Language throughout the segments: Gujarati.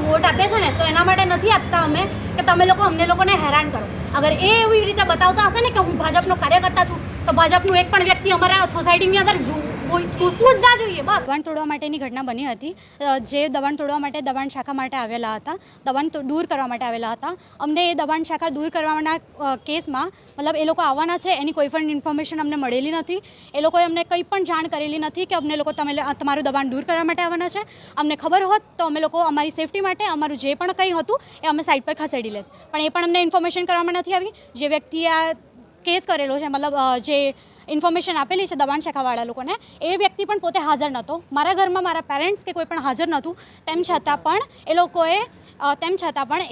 વોટ આપે છે ને તો એના માટે નથી આપતા અમે કે તમે લોકો અમને લોકોને હેરાન કરો. અગર એ એવી રીતે બતાવતા હશે ને કે હું ભાજપનો કાર્યકર્તા છું તો ભાજપનું એક પણ વ્યક્તિ અમારા સોસાયટીની અંદર ઘૂસવું જ ના જોઈએ. બસ દબાણ તોડવા માટેની ઘટના બની હતી. જે દબાણ તોડવા માટે દબાણ શાખા માટે આવેલા હતા, દબાણ દૂર કરવા માટે આવેલા હતા. અમને એ દબાણ શાખા દૂર કરવાના કેસમાં મતલબ એ લોકો આવવાના છે એની કોઈ પણ ઇન્ફોર્મેશન અમને મળેલી નથી. એ લોકોએ અમને કંઈ પણ જાણ કરેલી નથી કે અમને લોકો તમારું દબાણ દૂર કરવા માટે આવવાના છે. અમને ખબર હોત તો અમે લોકો અમારી સેફટી માટે અમારું જે પણ કંઈ હતું એ અમે સાઈડ પર ખસેડી લેત. પણ એ પણ અમને ઇન્ફોર્મેશન કરવામાં નથી આવી. જે વ્યક્તિએ આ કેસ કરેલો છે મતલબ જે ઇન્ફોર્મેશન આપેલી છે દબાણ શાખાવાળા લોકોને, એ વ્યક્તિ પણ પોતે હાજર નહોતો. મારા ઘરમાં મારા પેરેન્ટ્સ કે કોઈ પણ હાજર નહોતું. તેમ છતાં પણ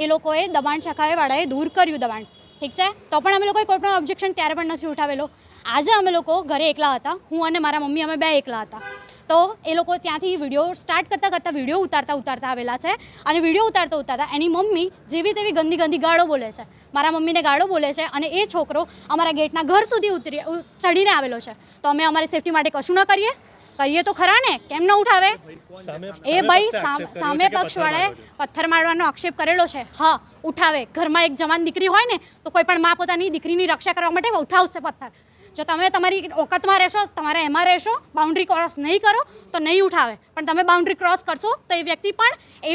એ લોકોએ દબાણ શાખાવાળાએ દૂર કર્યું દબાણ. ઠીક છે, તો પણ અમે લોકોએ કોઈ પણ ઓબ્જેક્શન ત્યારે પણ નથી ઉઠાવેલો. આજે અમે લોકો ઘરે એકલા હતા, હું અને મારા મમ્મી અમે બે એકલા હતા. તો એ લોકો ત્યાંથી વિડીયો સ્ટાર્ટ કરતાં વિડીયો ઉતારતા આવેલા છે. અને વિડીયો ઉતારતા એની મમ્મી જેવી તેવી ગંદી ગાળો બોલે છે. મારા મમ્મીને ગાળો બોલે છે અને એ છોકરો અમારા ગેટના ઘર સુધી ચડીને આવેલો છે. તો અમે અમારી સેફટી માટે કશું ન કરીએ તો ખરા ને, કેમ ન ઉઠાવે? એ ભાઈ સામે પક્ષવાળાએ પથ્થર મારવાનો આક્ષેપ કરેલો છે. હા, ઉઠાવે. ઘરમાં એક જવાન દીકરી હોય ને તો કોઈ પણ મા પોતાની દીકરીની રક્ષા કરવા માટે ઉઠાવશે પથ્થર. જો તમે તમારી ઓકાતમાં રહેશો, તમારે એમાં રહેશો, બાઉન્ડ્રી ક્રોસ નહીં કરો તો નહીં ઉઠાવે. પણ તમે બાઉન્ડ્રી ક્રોસ કરશો તો એ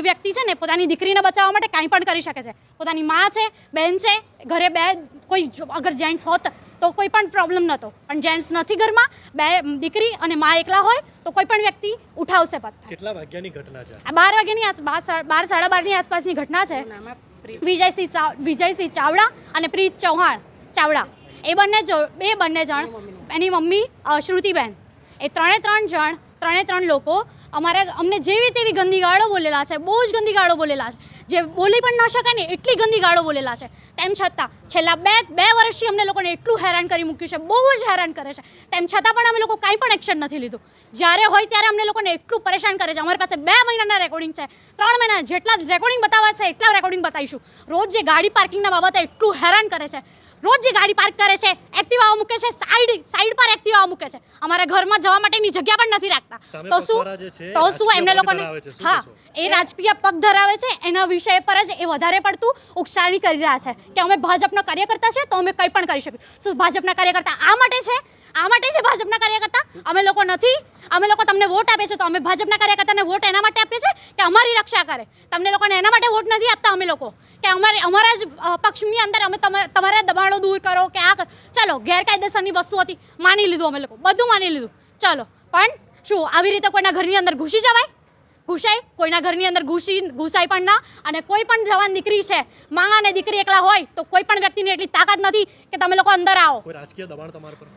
વ્યક્તિ છે ને પોતાની દીકરીને બચાવવા માટે કાંઈ પણ કરી શકે છે. પોતાની મા છે, બહેન છે, ઘરે બે કોઈ અગર જેન્ટ્સ હોત તો કોઈ પણ પ્રોબ્લેમ નહોતો. પણ જેન્ટ્સ નથી ઘરમાં, બે દીકરી અને મા એકલા હોય તો કોઈ પણ વ્યક્તિ ઉઠાવશે પથ્થર. કેટલા વાગ્યાની ઘટના છે? 12 વાગ્યાની આસપાસ, 12-12:30 આસપાસની ઘટના છે. વિજયસિંહ ચાવડા અને પ્રીત ચૌહાણ ચાવડા, એ બંને જણ, એની મમ્મી શ્રુતિબેન, એ ત્રણે લોકો અમને જેવી તેવી ગંદી ગાળો બોલેલા છે. બહુ જ ગંદી ગાળો બોલેલા છે, જે બોલી પણ ન શકાય ને એટલી ગંદી ગાળો બોલેલા છે. તેમ છતાં છેલ્લા બે વર્ષથી અમને લોકોને એટલું હેરાન કરી મૂક્યું છે, બહુ જ હેરાન કરે છે. તેમ છતાં પણ અમે લોકો કાંઈ પણ એક્શન નથી લીધું. જ્યારે હોય ત્યારે અમને લોકોને એટલું પરેશાન કરે છે. અમારી પાસે 2 મહિનાના રેકોર્ડિંગ છે, 3 મહિના જેટલા રેકોર્ડિંગ બતાવવા છે એટલા રેકોર્ડિંગ બતાવીશું. રોજ જે ગાડી પાર્કિંગના બાબતે એટલું હેરાન કરે છે. રોજ જે ગાડી પાર્ક કરે છે, એક્ટિવાઓ મૂકે છે, સાઈડ પર એક્ટિવાઓ મૂકે છે. અમારા ઘરમાં જવા માટેની જગ્યા પણ નથી રાખતા. તો શું એમને લોકોને, હા, એ રાજકીય પગ ધરાવે છે. એના વિષય પર જ એ વધારે પડતું ઉકસાણી કરી રહ્યા છે કે અમે ભાજપના કાર્યકર્તા છે તો અમે કંઈ પણ કરી શકીએ. શું ભાજપના કાર્યકર્તા આ માટે છે ભાજપના કાર્યકર્તા? અમે લોકો તમને વોટ આપે છે તો અમે ભાજપના કાર્યકર્તાને વોટ એના માટે આપીએ છીએ કે અમારી રક્ષા કરે. તમને લોકોને એના માટે વોટ નથી આપતા અમે લોકો કે અમારા જ પક્ષની અંદર અમે તમારા દબાણો દૂર કરો કે આ કરો. ચલો, ગેરકાયદેસરની વસ્તુ હતી, માની લીધું, અમે લોકો બધું માની લીધું. ચલો, પણ શું આવી રીતે કોઈના ઘરની અંદર ઘૂસી જવાય? કોઈના ઘરની અંદર ઘૂસાય પણ ના. અને કોઈ પણ જવાન દીકરી છે, માં અને દીકરી એકલા હોય તો કોઈ પણ વ્યક્તિની એટલી તાકાત નથી કે તમે લોકો અંદર આવો. કોઈ રાજકીય દબાણ તમારા પર?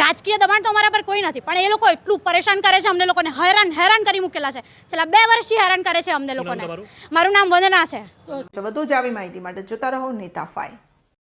રાજકીય દબાણ તો અમારા પર કોઈ નથી, પણ એ લોકો એટલું પરેશાન કરે છે અમને લોકોને, હેરાન કરી મૂકેલા છે. છેલ્લા 2 વર્ષથી હેરાન કરે છે અમને લોકોને. મારું નામ વંદના છે. વધુ જ આવી માહિતી માટે જોતા રહો નેતા 5.